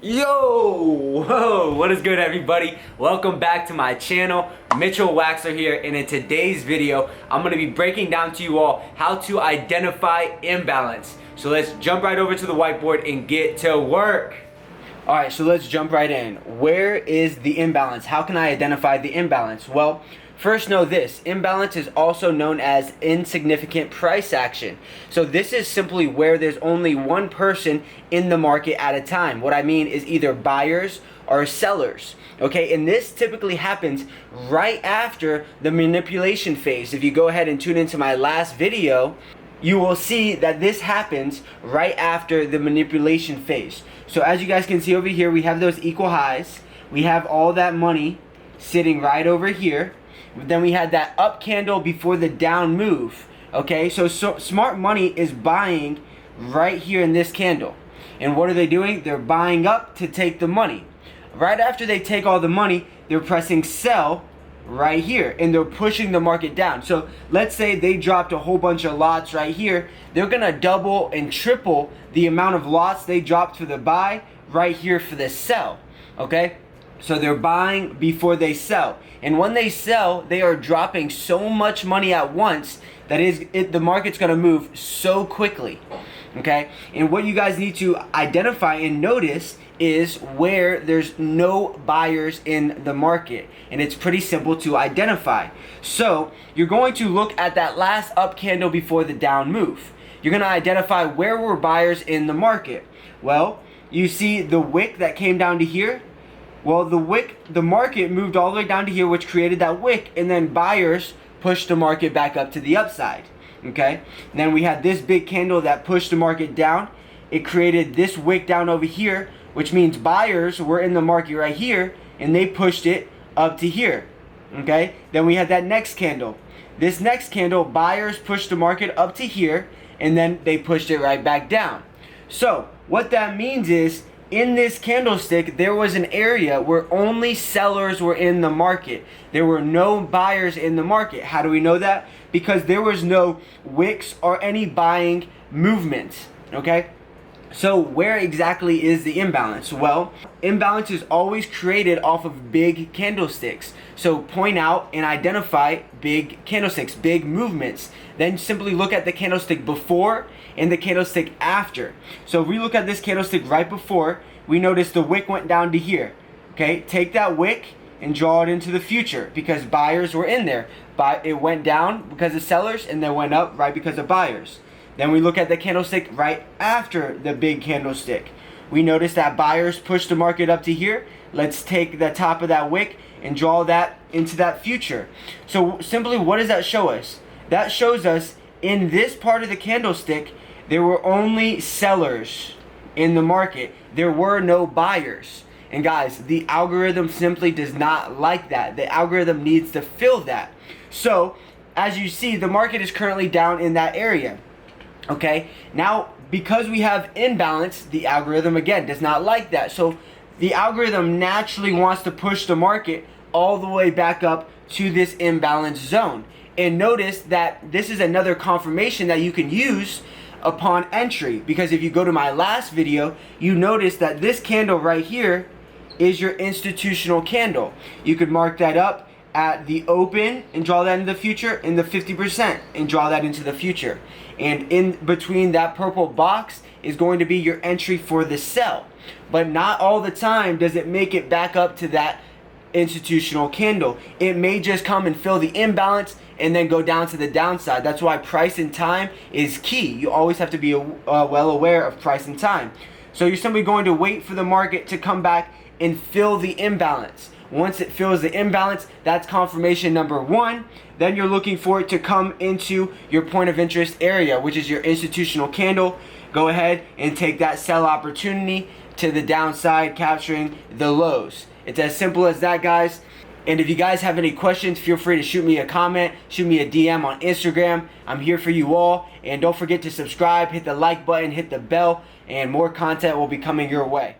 Yo, whoa, what is good everybody? Welcome back to my channel. Mitchell Waxler here, and in today's video, I'm gonna be breaking down to you all how to identify imbalance. So let's jump right over to the whiteboard and get to work. All right, so let's jump right in. Where is the imbalance? How can I identify the imbalance? Well, first know this, imbalance is also known as insignificant price action. So this is simply where there's only one person in the market at a time. What I mean is either buyers or sellers. Okay, and this typically happens right after the manipulation phase. If you go ahead and tune into my last video, you will see that this happens right after the manipulation phase. So as you guys can see over here, we have those equal highs. We have all that money sitting right over here. Then we had that up candle before the down move. Okay, so smart money is buying right here in this candle. And what are they doing? They're buying up to take the money. Right after they take all the money, they're pressing sell right here, and they're pushing the market down. So let's say they dropped a whole bunch of lots right here. They're gonna double and triple the amount of lots they dropped for the buy right here for the sell. Okay, so they're buying before they sell, and when they sell, they are dropping so much money at once that the market's gonna move so quickly. Okay, and what you guys need to identify and notice is where there's no buyers in the market, and it's pretty simple to identify. So you're going to look at that last up candle before the down move. You're going to identify where were buyers in the market. Well, you see the wick that came down to here. Well, the market moved all the way down to here, which created that wick, and then buyers pushed the market back up to the upside. Okay, and then we had this big candle that pushed the market down. It created this wick down over here, which means buyers were in the market right here, and they pushed it up to here. Okay, then we had that next candle. This next candle, buyers pushed the market up to here, and then they pushed it right back down. So what that means is, in this candlestick, there was an area where only sellers were in the market. There were no buyers in the market. How do we know that? Because there was no wicks or any buying movement. Okay? So where exactly is the imbalance? Well, imbalance is always created off of big candlesticks. So point out and identify big candlesticks, big movements. Then simply look at the candlestick before and the candlestick after. So if we look at this candlestick right before, we notice the wick went down to here. Okay, take that wick and draw it into the future because buyers were in there. But it went down because of sellers, and then went up right because of buyers. Then we look at the candlestick right after the big candlestick. We notice that buyers pushed the market up to here. Let's take the top of that wick and draw that into that future. So simply, what does that show us? That shows us in this part of the candlestick, there were only sellers in the market. There were no buyers. And guys, the algorithm simply does not like that. The algorithm needs to fill that. So as you see, the market is currently down in that area. Okay, now because we have imbalance, the algorithm again does not like that. So the algorithm naturally wants to push the market all the way back up to this imbalance zone. And notice that this is another confirmation that you can use upon entry, because if you go to my last video, you notice that this candle right here is your institutional candle. You could mark that up at the open and draw that into the future, in the 50% and draw that into the future. And in between that purple box is going to be your entry for the sell. But not all the time does it make it back up to that institutional candle. It may just come and fill the imbalance and then go down to the downside. That's why price and time is key. You always have to be well aware of price and time. So you're simply going to wait for the market to come back and fill the imbalance. Once it fills the imbalance, that's confirmation number one. Then you're looking for it to come into your point of interest area, which is your institutional candle. Go ahead and take that sell opportunity to the downside, capturing the lows. It's as simple as that, guys. And if you guys have any questions, feel free to shoot me a comment, shoot me a DM on Instagram. I'm here for you all. And don't forget to subscribe, hit the like button, hit the bell, and more content will be coming your way.